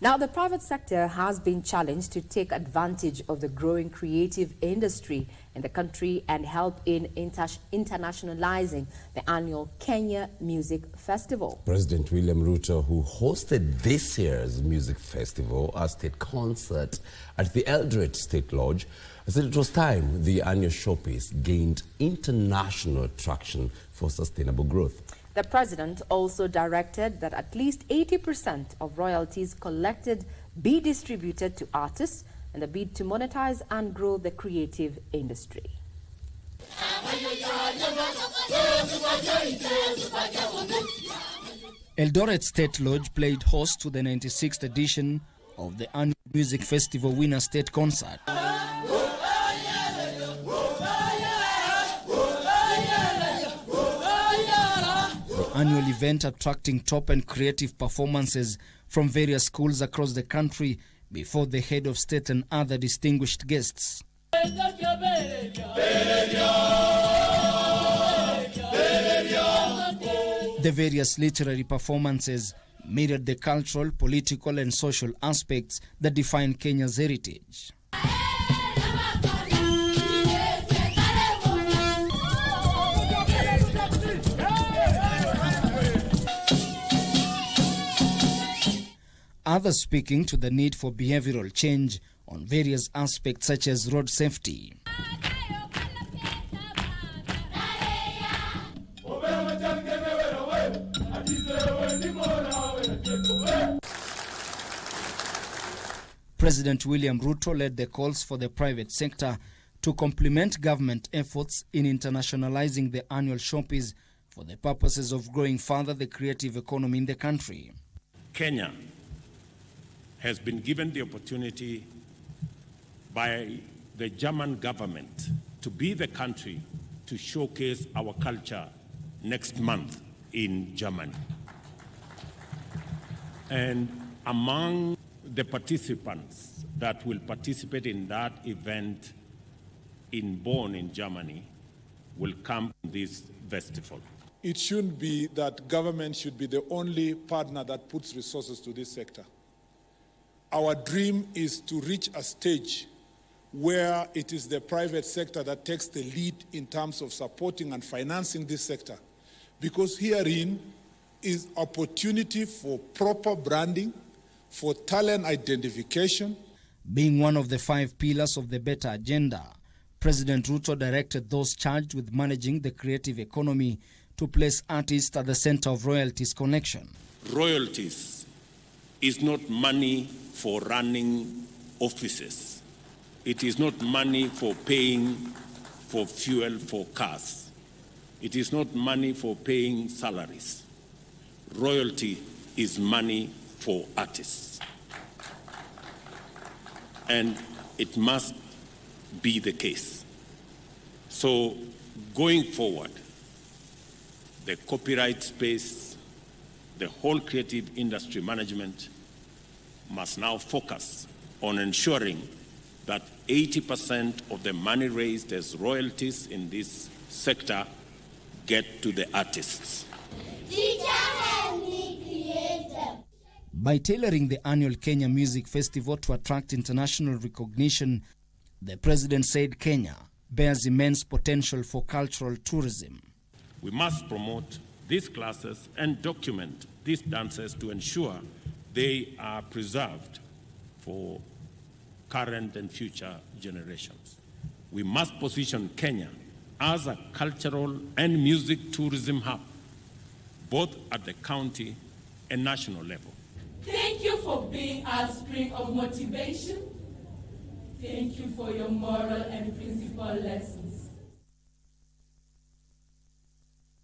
Now, the private sector has been challenged to take advantage of the growing creative industry in the country and help in internationalizing the annual Kenya Music Festival. President William Ruto, who hosted this year's music festival, a state concert at the Eldoret State Lodge, said it was time the annual showpiece gained international traction for sustainable growth. The president also directed that at least 80% of royalties collected be distributed to artists in the bid to monetize and grow the creative industry. Eldoret State Lodge played host to the 96th edition of the annual Music Festival Winner State Concert. Annual event attracting top and creative performances from various schools across the country before the head of state and other distinguished guests. The various literary performances mirrored the cultural, political and social aspects that define Kenya's heritage. Others speaking to the need for behavioral change on various aspects such as road safety. President William Ruto led the calls for the private sector to complement government efforts in internationalizing the annual showpiece for the purposes of growing further the creative economy in the country. Kenya has been given the opportunity by the German government to be the country to showcase our culture next month in Germany. And among the participants that will participate in that event in Bonn in Germany will come to this festival. It shouldn't be that government should be the only partner that puts resources to this sector. Our dream is to reach a stage where it is the private sector that takes the lead in terms of supporting and financing this sector, because herein is opportunity for proper branding, for talent identification. Being one of the 5 pillars of the Better Agenda, President Ruto directed those charged with managing the creative economy to place artists at the center of royalties collection. Royalties is not money for running offices. It is not money for paying for fuel for cars. It is not money for paying salaries. Royalty is money for artists. And it must be the case. So going forward, the copyright space, the whole creative industry management must now focus on ensuring that 80% of the money raised as royalties in this sector get to the artists. By tailoring the annual Kenya Music Festival to attract international recognition, the president said Kenya bears immense potential for cultural tourism. We must promote these classes and document these dances to ensure they are preserved for current and future generations. We must position Kenya as a cultural and music tourism hub, both at the county and national level. Thank you for being our spring of motivation. Thank you for your moral and principal lessons.